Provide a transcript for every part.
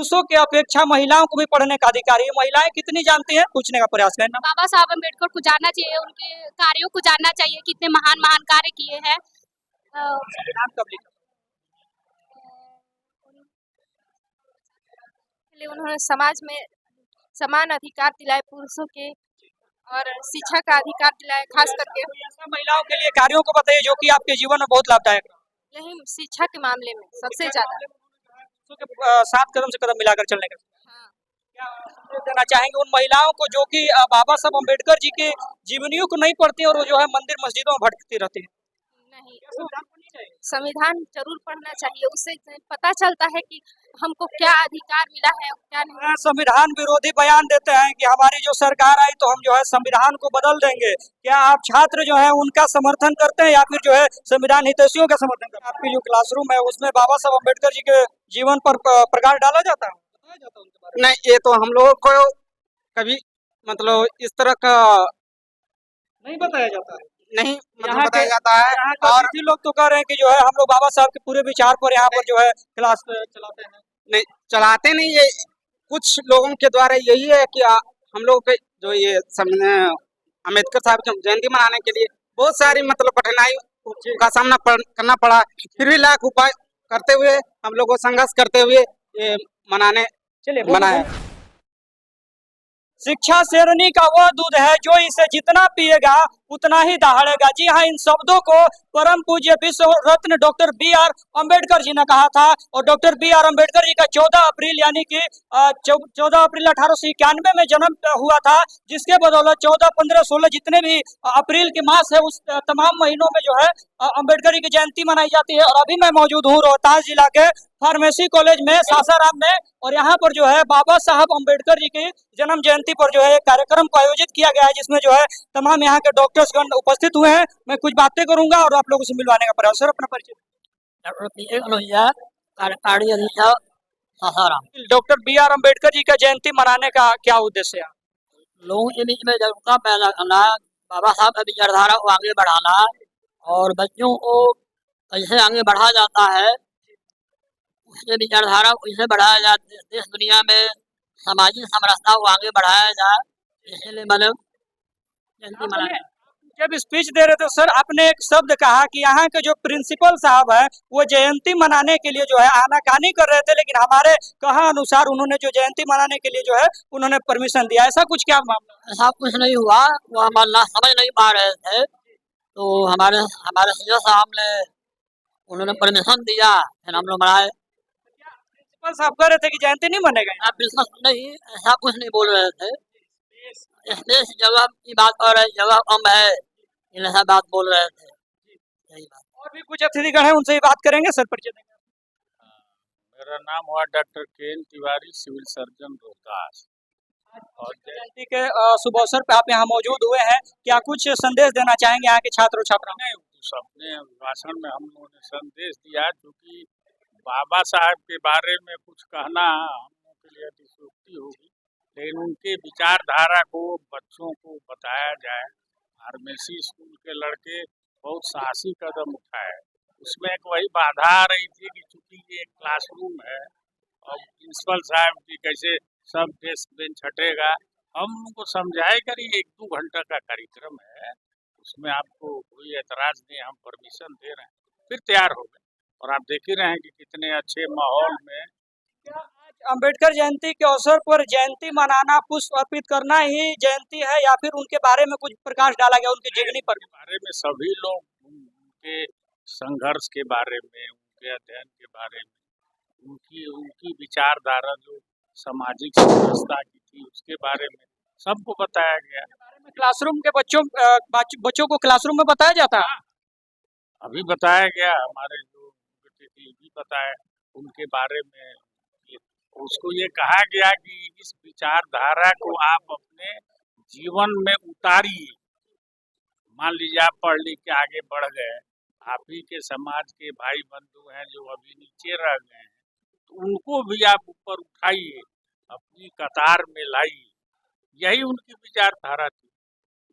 पुरुषों की अपेक्षा महिलाओं को भी पढ़ने का अधिकार है। ये महिलाएं कितनी जानती हैं, पूछने का प्रयास करना। बाबा साहब अम्बेडकर को जानना चाहिए, उनके कार्यों को जानना चाहिए, कितने महान महान कार्य किए हैं। संविधान कब लिखा? उन्होंने समाज में समान अधिकार दिलाए पुरुषों के, और शिक्षा का अधिकार दिलाए, खास करके ऐसा महिलाओं के लिए कार्यों को बताइए जो कि आपके जीवन में बहुत लाभदायक रहा। यही शिक्षा के मामले में सबसे ज्यादा। साथ कदम से कदम मिलाकर चलने का हाँ। क्या संदेश देना चाहेंगे उन महिलाओं को जो कि बाबा साहब अम्बेडकर जी के जीवनियों को नहीं पढ़ती और वो जो है मंदिर मस्जिदों में भटकती रहती है? नहीं, संविधान जरूर पढ़ना चाहिए, उससे पता चलता है कि हमको क्या अधिकार मिला है और क्या नहीं। संविधान विरोधी बयान देते हैं कि हमारी जो सरकार आई तो हम जो है संविधान को बदल देंगे। क्या आप छात्र जो है उनका समर्थन करते हैं या फिर जो है संविधान हितैषियों का समर्थन करते हैं? आपकी जो क्लासरूम है उसमें बाबा साहब अम्बेडकर जी के जीवन पर प्रकाश डाला जाता है? नहीं, ये तो हम लोगों को कभी मतलब इस तरह का नहीं बताया जाता है। नहीं यहाँ बताया के जाता है। यहाँ के और अतिथि लोग तो कह रहे हैं कि जो है हम लोग बाबा साहब के पूरे विचार पर यहाँ पर जो है क्लास चलाते हैं। नहीं चलाते नहीं, ये कुछ लोगों के द्वारा यही है कि हम लोग के जो ये अम्बेडकर साहब की जयंती मनाने के लिए बहुत सारी मतलब कठिनाई का सामना करना पड़ा, फिर भी लाख उपाय करते हुए हम लोग को संघर्ष करते हुए ये मनाया। शिक्षा शेरनी का वह दूध है जो इसे जितना पिएगा उतना ही दहाड़ेगा। जी हाँ, इन शब्दों को परम पूज्य विश्व रत्न डॉक्टर बी.आर. अम्बेडकर जी ने कहा था। और डॉक्टर बी.आर. अम्बेडकर जी का 14 अप्रैल यानी कि 14 अप्रैल 1891 में जन्म हुआ था, जिसके बदौलत 14, 15, 16 जितने भी अप्रैल के मास है उस तमाम महीनों में जो है अम्बेडकर जी की जयंती मनाई जाती है। और अभी मैं मौजूद हूँ रोहतास जिला के फार्मेसी कॉलेज में सासाराम में, और यहाँ पर जो है बाबा साहब अम्बेडकर जी की जन्म जयंती पर जो है कार्यक्रम को आयोजित किया गया है, जिसमें जो है तमाम यहाँ के डॉक्टर्सगण उपस्थित हुए हैं। मैं कुछ बातें करूंगा और आप लोगों से मिलवाने का प्रयास। सर, अपना परिचय। Doctor B R. अम्बेडकर जी का जयंती मनाने का क्या उद्देश्य है? लोगों के बीच में जागरूकता पैदा करना, बाबा साहब की विचारधारा को आगे बढ़ाना, और बच्चों को कैसे आगे बढ़ाया जाता है, उसके विचारधारा को कैसे बढ़ाया जाए, देश दुनिया में सामाजिक समरसता को आगे बढ़ाया जाए, इसलिए मतलब जयंती मनाया। जब स्पीच दे रहे थे सर, आपने एक शब्द कहा कि यहाँ के जो प्रिंसिपल साहब है वो जयंती मनाने के लिए जो है आनाकानी कर रहे थे, लेकिन हमारे कहा अनुसार उन्होंने जो जयंती मनाने के लिए जो है उन्होंने परमिशन दिया। ऐसा कुछ क्या मामला? ऐसा कुछ नहीं हुआ, वो हमारा समझ नहीं पा रहे थे, तो हमारे हमारे सीओ साहब ने उन्होंने परमिशन दिया, फिर हम लोग मनाए। प्रिंसिपल साहब कह रहे थे कि जयंती नहीं मनेगा? आप बिल्कुल नहीं, ऐसा कुछ नहीं बोल रहे थे। इस जगह की बात कर रहे, जगह कम है, ऐसा बात बोल रहे थे, यही बात। और भी कुछ अतिथिगण है, उनसे ही बात करेंगे। सर, परिचय देंगे। मेरा नाम हुआ doctor K N. Tiwari, civil surgeon Rohtas. और जयंती के शुभ अवसर पे आप यहाँ मौजूद हुए हैं, क्या कुछ संदेश देना चाहेंगे यहाँ के छात्र और छात्राओं? अपने भाषण में हम लोगों ने संदेश दिया, क्योंकि बाबा साहब के बारे में कुछ कहना हम लोगों के लिए अतिशयोक्ति होगी, लेकिन उनके विचारधारा को बच्चों को बताया जाए। फार्मेसी स्कूल के लड़के बहुत साहसी कदम उठाए, उसमें एक वही बाधा आ रही थी कि चूंकि ये एक क्लासरूम है और प्रिंसिपल साहब की कैसे सब डेस्क बेंच हटेगा, हम उनको समझाए करी 1-2 घंटा का कार्यक्रम है, उसमें आपको कोई एतराज नहीं, हम परमिशन दे रहे हैं। फिर तैयार हो गए और आप देख ही रहे हैं कि कितने अच्छे माहौल में। क्या आज अम्बेडकर जयंती के अवसर पर जयंती मनाना, पुष्प अर्पित करना ही जयंती है, या फिर उनके बारे में कुछ प्रकाश डाला गया उनकी जीवनी पर? बारे में सभी लोग उनके संघर्ष के बारे में, उनके अध्ययन के बारे में, उनकी विचारधारा जो सामाजिक समरसता की थी उसके बारे में सबको बताया गया। क्लासरूम के बच्चों को क्लासरूम में बताया जाता है? अभी बताया गया, हमारे जो भी बताया उनके बारे में। उसको ये कहा गया कि इस विचारधारा को आप अपने जीवन में उतारिए। मान लीजिए आप पढ़ लिख के आगे बढ़ गए, आप ही के समाज के भाई बंधु हैं जो अभी नीचे रह गए हैं, तो उनको भी आप ऊपर उठाइए, अपनी कतार में लाइए। यही उनकी विचारधारा थी।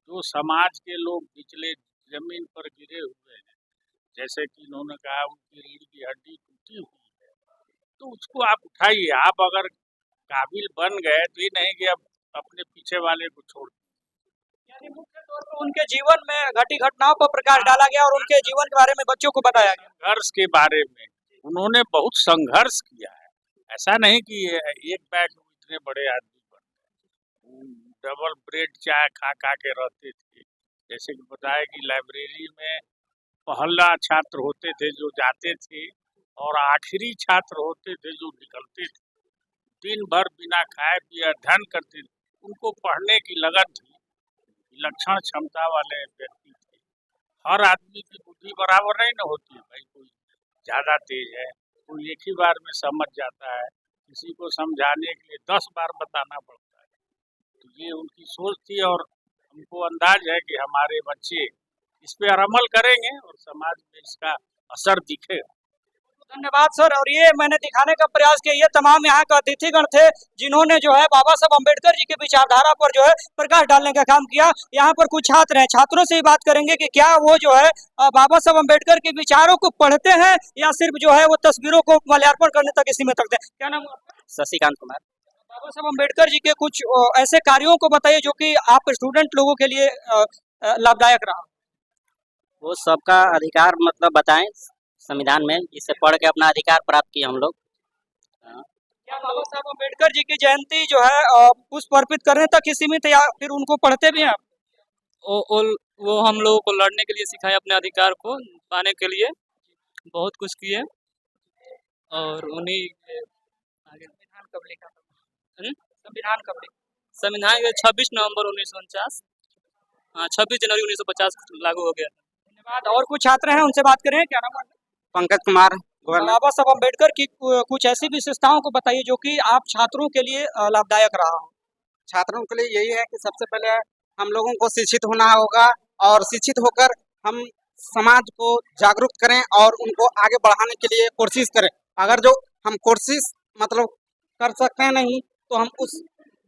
जो समाज के लोग निचले जमीन पर गिरे हुए हैं, जैसे कि इन्होंने कहा उनकी रीढ़ की हड्डी टूटी हुई है, तो उसको आप उठाइए। आप अगर काबिल बन गए तो ये नहीं कि अब अपने पीछे वाले को छोड़ दें। यानी मुख्य तौर पर उनके जीवन में घटी घटनाओं पर प्रकाश डाला गया और उनके जीवन के बारे में बच्चों को बताया गया। संघर्ष के बारे में उन्होंने बहुत संघर्ष किया है। ऐसा नहीं कि एक बैग में इतने बड़े आदमी बन गए। डबल ब्रेड चाय खा खा के रहते थे। जैसे कि बताया कि लाइब्रेरी में पहला छात्र होते थे जो जाते थे और आखिरी छात्र होते थे जो निकलते थे। दिन भर बिना खाए पिए अध्ययन करते थे। उनको पढ़ने की लगन थी। विलक्षण क्षमता वाले व्यक्ति थे। हर आदमी की बुद्धि बराबर नहीं न होती है भाई। कोई ज़्यादा तेज है, कोई एक ही बार में समझ जाता है, किसी को समझाने के लिए 10 बार बताना पड़ता है। तो ये उनकी सोच थी और हमको अंदाज है कि हमारे बच्चे इस पे अमल करेंगे और समाज में इसका असर दिखेगा। धन्यवाद सर। और ये मैंने दिखाने का प्रयास किया, ये तमाम यहाँ का अतिथिगण थे जिन्होंने जो है बाबा साहब अम्बेडकर जी की विचारधारा पर जो है प्रकाश डालने का काम किया। यहाँ पर कुछ छात्र हैं, छात्रों से ही बात करेंगे कि क्या वो जो है बाबा साहब अम्बेडकर के विचारों को पढ़ते हैं या सिर्फ जो है वो तस्वीरों को माल्यार्पण करने तक सीमित रखते हैं। क्या नाम है आपका? शशिकांत कुमार। बाबा साहब अम्बेडकर जी के कुछ ऐसे कार्यों को बताइए जो कि आप स्टूडेंट लोगों के लिए लाभदायक रहा। वो सबका अधिकार मतलब बताएं संविधान में, जिससे पढ़ के अपना अधिकार प्राप्त किए हम लोग। क्या बाबा साहब अम्बेडकर जी की जयंती जो है पुष्प अर्पित करने तक ही सीमित है या फिर उनको पढ़ते भी हैं आप? वो हम लोगों को लड़ने के लिए सिखाए, अपने अधिकार को पाने के लिए बहुत कुछ किए और उन्हीं संविधान कब लिखा था? संविधान कब लिखा? संविधान 26 नवंबर 1949, 26 जनवरी 1950 लागू हो गया। धन्यवाद। और कुछ छात्र हैं, उनसे बात करें। क्या नाम है? पंकज कुमार। बाबा साहब अम्बेडकर की कुछ ऐसी विशेषताओं को बताइए जो कि आप छात्रों के लिए लाभदायक रहा हो। छात्रों के लिए यही है कि सबसे पहले हम लोगों को शिक्षित होना होगा और शिक्षित होकर हम समाज को जागरूक करें और उनको आगे बढ़ाने के लिए कोशिश करें। अगर जो हम कोशिश मतलब कर सकते हैं नहीं तो हम उस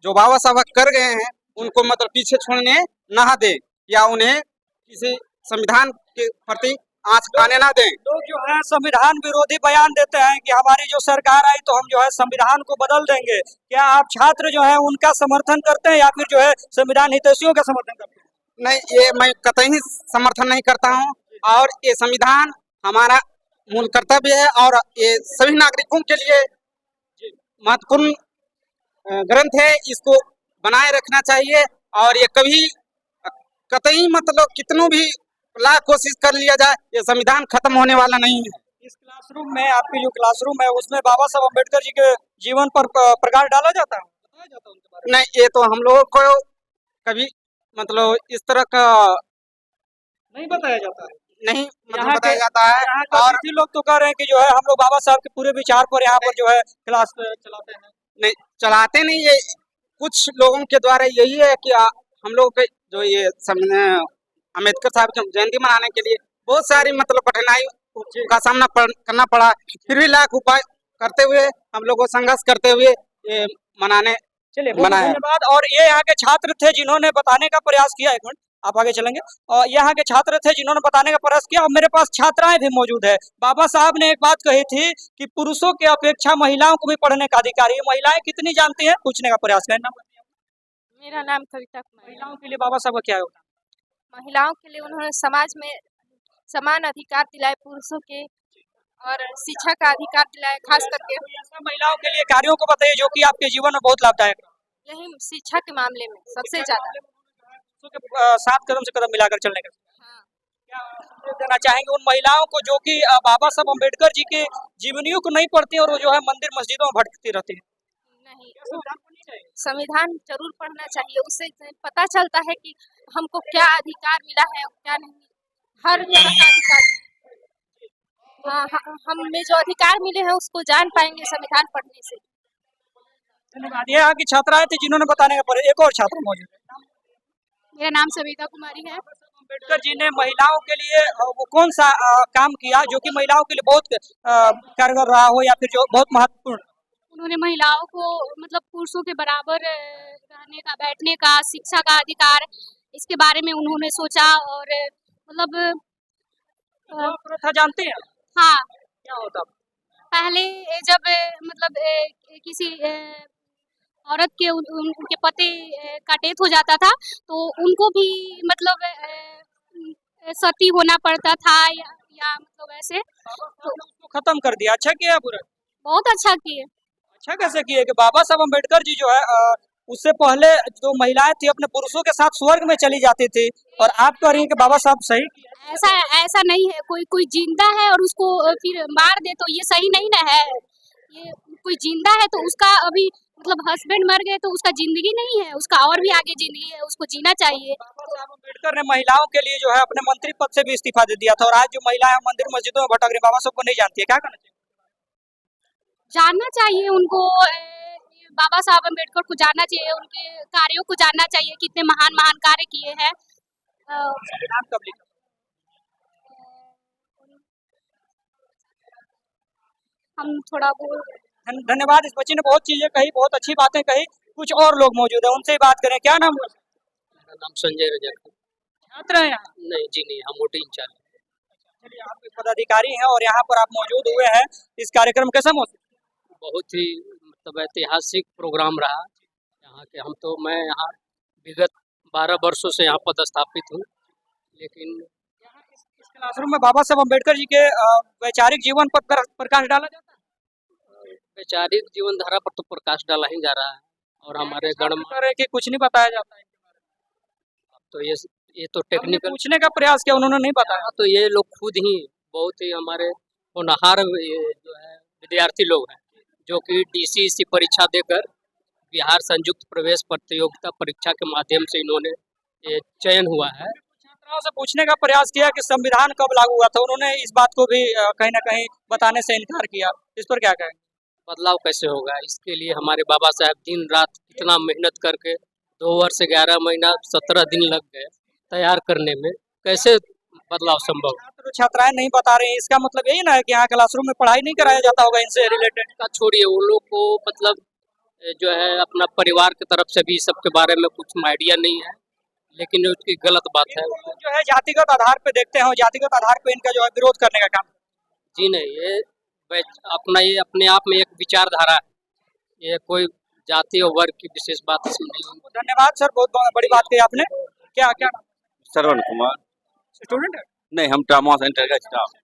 जो बाबा साहब कर गए हैं उनको मतलब पीछे छोड़ने ना दें या उन्हें किसी संविधान के प्रति आँच आने ना दें। लोग जो है संविधान विरोधी बयान देते हैं कि हमारी जो सरकार आई तो हम जो है संविधान को बदल देंगे। क्या आप छात्र जो है उनका समर्थन करते हैं या फिर जो है संविधान हितैषियों का समर्थन करते हैं? नहीं, ये मैं कतई समर्थन नहीं करता हूँ और ये संविधान हमारा मूल कर्तव्य है और ये सभी नागरिकों के लिए महत्वपूर्ण ग्रंथ है। इसको बनाए रखना चाहिए और ये कभी कतई मतलब कितनों भी लाख कोशिश कर लिया जाए ये संविधान खत्म होने वाला नहीं है। इस क्लासरूम में, आपकी जो क्लासरूम है उसमें बाबा साहब अम्बेडकर जी के जीवन पर प्रकाश डाला जाता है? बताया जाता है उनके बारे में? नहीं, ये तो हम लोगों को कभी मतलब इस तरह का नहीं बताया जाता है। नहीं मतलब यहाँ बताया के- जाता है यहाँ के और अतिथि लोग तो कह रहे हैं कि जो है हम लोग बाबा साहब के पूरे विचार पर यहाँ पर जो है क्लास चलाते हैं। नहीं चलाते नहीं। ये कुछ लोगों के द्वारा यही है कि हम लोग के जो ये अम्बेडकर साहब की जयंती मनाने के लिए बहुत सारी मतलब कठिनाई का सामना करना पड़ा। फिर भी लाख उपाय करते हुए हम लोग को संघर्ष करते हुए ये मनाने चलिए, बहुत मनाया। धन्यवाद। और ये यहाँ के छात्र थे जिन्होंने बताने का प्रयास किया। एक मिनट, आप आगे चलेंगे। और यहाँ के छात्र थे जिन्होंने बताने का प्रयास किया और मेरे पास छात्राएं भी मौजूद है। बाबा साहब ने एक बात कही थी कि पुरुषों के अपेक्षा महिलाओं को भी पढ़ने का अधिकार है। ये महिलाएं कितनी जानती हैं, पूछने का प्रयास करना। मेरा नाम कविता कुमारी। महिलाओं के लिए बाबा साहब का क्या योगदान? महिलाओं के लिए उन्होंने समाज में समान अधिकार दिलाए पुरुषों के और शिक्षा का अधिकार दिलाए। खास करके ऐसा महिलाओं के लिए कार्यों को बताइए जो कि आपके जीवन में बहुत लाभदायक रहा। यही शिक्षा के मामले में सबसे ज्यादा। साथ कदम से कदम मिलाकर चलने का हाँ। क्या संदेश देना चाहेंगे उन महिलाओं को जो कि बाबा साहब अम्बेडकर जी के जीवनियों को नहीं पढ़ती और वो जो है मंदिर मस्जिदों में भटकती रहती है? नहीं, संविधान जरूर पढ़ना चाहिए। उससे पता चलता है कि हमको क्या अधिकार मिला है और क्या नहीं। हर तरह का अधिकार। हाँ, हमें जो अधिकार मिले हैं उसको जान पाएंगे संविधान पढ़ने से। धन्यवाद। ये यहाँ की छात्राएं थी जिन्होंने बताने का प्रयास। एक और छात्र मौजूद है। मेरा नाम सविता कुमारी है। अम्बेडकर जी ने महिलाओं के लिए वो कौन सा काम किया जो कि महिलाओं के लिए बहुत कारगर रहा हो या फिर जो बहुत महत्वपूर्ण? उन्होंने महिलाओं को मतलब पुरुषों के बराबर रहने का, बैठने का, शिक्षा का अधिकार, इसके बारे में उन्होंने सोचा और मतलब प्रथा जानते हैं? हाँ, क्या होता? पहले जब मतलब किसी औरत के उनके पति का डेथ हो जाता था तो उनको भी मतलब सती होना पड़ता था या मतलब ऐसे तो उसको खत्म कर दिया। अच्छा किया बुरा? बहुत अच्छा किए। अच्छा कैसे किए कि बाबा साहब अम्बेडकर जी जो है उससे पहले जो महिलाएं थी अपने पुरुषों के साथ स्वर्ग में चली जाती थी, और आप कह रही हैं कि बाबा साहब सही किए। ऐसा ऐसा नहीं है, कोई जिंदा है और उसको फिर मार दे तो ये सही नहीं ना है। ये कोई जिंदा है तो उसका अभी मतलब हस्बैंड मर गए तो उसका जिंदगी नहीं है, उसका और भी आगे जिंदगी है, उसको जीना चाहिए। बाबा साहब अम्बेडकर ने महिलाओं के लिए जो है अपने मंत्री पद से भी इस्तीफा दे दिया था, और आज जो महिलाएं मंदिर मस्जिदों में भटक रही, बाबा साहब को नहीं जानती है, क्या करना चाहिए? जानना चाहिए उनको, बाबा साहब अम्बेडकर को जानना चाहिए, उनके कार्यों को जानना चाहिए, कितने महान महान कार्य किए हैं। संविधान कब लिखा? हम थोड़ा वो धन्यवाद। इस बच्ची ने बहुत चीजें कही, बहुत अच्छी बातें कही। कुछ और लोग मौजूद है, उनसे ही बात करें। क्या नाम है? मेरा नाम संजय रजक है। छात्र हैं यहाँ? नहीं जी नहीं, हम वोटिंग इंचार्ज। चलिए, आप एक पदाधिकारी हैं और यहाँ पर आप मौजूद हुए हैं, इस कार्यक्रम कैसा मौसम? बहुत ही मतलब ऐतिहासिक प्रोग्राम रहा यहाँ के। मैं यहाँ विगत 12 वर्षों से यहाँ पदस्थापित हूँ, लेकिन इस क्लासरूम में बाबा साहब अम्बेडकर जी के वैचारिक जीवन पर प्रकाश डाला जाता है? वैचारिक जीवन धारा पर तो प्रकाश डाला ही जा रहा है, और हमारे गणमान्य कि कुछ नहीं बताया जाता है। तो ये तो हमने टेक्निकल पूछने का प्रयास किया, उन्होंने नहीं बताया। तो ये लोग खुद ही बहुत ही हमारे होनहार जो है विद्यार्थी लोग हैं, जो कि DCEC परीक्षा देकर बिहार संयुक्त प्रवेश प्रतियोगिता परीक्षा के माध्यम से इन्होंने ये चयन हुआ है। छात्राओं से पूछने का प्रयास किया कि संविधान कब लागू हुआ था, उन्होंने इस बात को भी कहीं ना कहीं बताने से इनकार किया। इस पर क्या कहें? बदलाव कैसे होगा, इसके लिए हमारे बाबा साहब दिन रात कितना मेहनत करके 2 वर्ष 11 महीना 17 दिन लग गए तैयार करने में, कैसे बदलाव संभव? छात्र छात्राएं नहीं बता रहे हैं, इसका मतलब यही ना है कि यहाँ क्लासरूम में पढ़ाई नहीं कराया जाता होगा इनसे रिलेटेड? का छोड़िए, वो लोग को मतलब जो है अपना परिवार की तरफ से भी सबके बारे में कुछ आइडिया नहीं है, लेकिन उसकी गलत बात है। जो है जातिगत आधार पे देखते हैं, जातिगत आधार पे इनका जो है विरोध करने का काम। जी नहीं, ये अपने आप में एक विचारधारा है, ये कोई जाति और वर्ग की विशेष बात इसमें नहीं है। धन्यवाद सर, बहुत बड़ी बात कही आपने। क्या क्या श्रवण कुमार। स्टूडेंट है? नहीं, हम ट्रामा सेंटर का स्टाफ।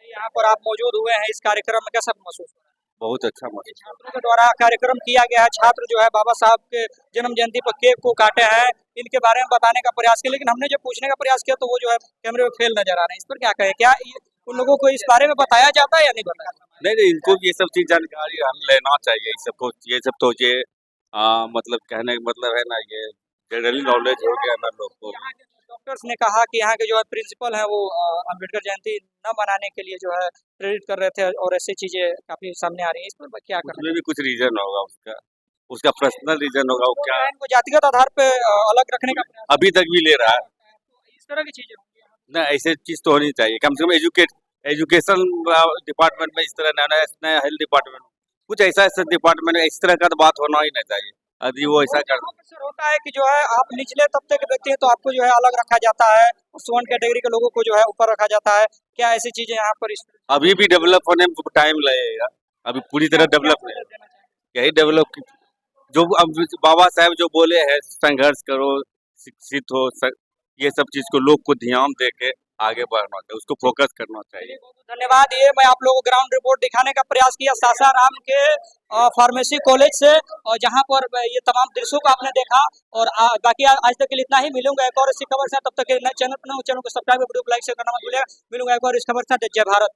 यहाँ पर आप मौजूद हुए हैं, इस कार्यक्रम में कैसा महसूस हो रहा है? बहुत अच्छा महसूस। छात्रों के द्वारा कार्यक्रम किया गया है, छात्र जो है बाबा साहब के जन्म जयंती पर केक को काटे हैं, इनके बारे में बताने का प्रयास किया, लेकिन हमने जो पूछने का प्रयास किया तो वो जो है कैमरे में फेल नजर आ रहे हैं। इस पर क्या कहें? क्या उन लोगों को इस बारे में बताया जाता है या नहीं बताया? नहीं, इनको ये सब चीज जानकारी लेना चाहिए। ये सब तो ये मतलब कहने का मतलब है ना, ये जनरली नॉलेज हो गया ना लोग को। डॉक्टर्स ने कहा कि यहाँ के जो है प्रिंसिपल है वो अम्बेडकर जयंती न मनाने के लिए जो है प्रेरित कर रहे थे, और ऐसी चीजें काफी सामने आ रही है। इस पर क्या करना? उसमें भी कुछ रीजन होगा, उसका पर्सनल रीजन होगा। वो क्या इनको जातिगत आधार पे अलग रखने का प्रयास अभी तक भी ले रहा है इस तरह की चीजें ना, ऐसे चीज तो होनी चाहिए। कम से कम एजुकेशन डिपार्टमेंट में इस तरह ना, हेल्थ डिपार्टमेंट कुछ ऐसा डिपार्टमेंट में इस तरह का तो बात होना ही नहीं चाहिए। यदि वो ऐसा कर होता है कि जो है आप निचले तबके के व्यक्ति हैं तो आपको जो है अलग रखा जाता है, और सोन कैटेगरी के लोगों को जो है ऊपर रखा जाता है। क्या ऐसी चीजें यहाँ पर अभी भी डेवलप होने में टाइम लगेगा, अभी पूरी तरह डेवलप नहीं। यही डेवलप जो अब बाबा साहब जो बोले हैं, संघर्ष करो, शिक्षित हो, ये सब चीज को लोग को ध्यान दे के आगे बढ़ना चाहिए, उसको फोकस करना चाहिए। धन्यवाद। ये मैं आप लोगों को ग्राउंड रिपोर्ट दिखाने का प्रयास किया सासाराम के फार्मेसी कॉलेज से, और जहां पर ये तमाम दृश्यों को आपने देखा। और बाकी आज तक के लिए इतना ही। मिलूंगा एक और इसी खबर से, तब तक चैनल को सब्सक्राइब, वीडियो को लाइक शेयर करना मत भूलिएगा। मिलूंगा एक और इस खबर से। जय भारत।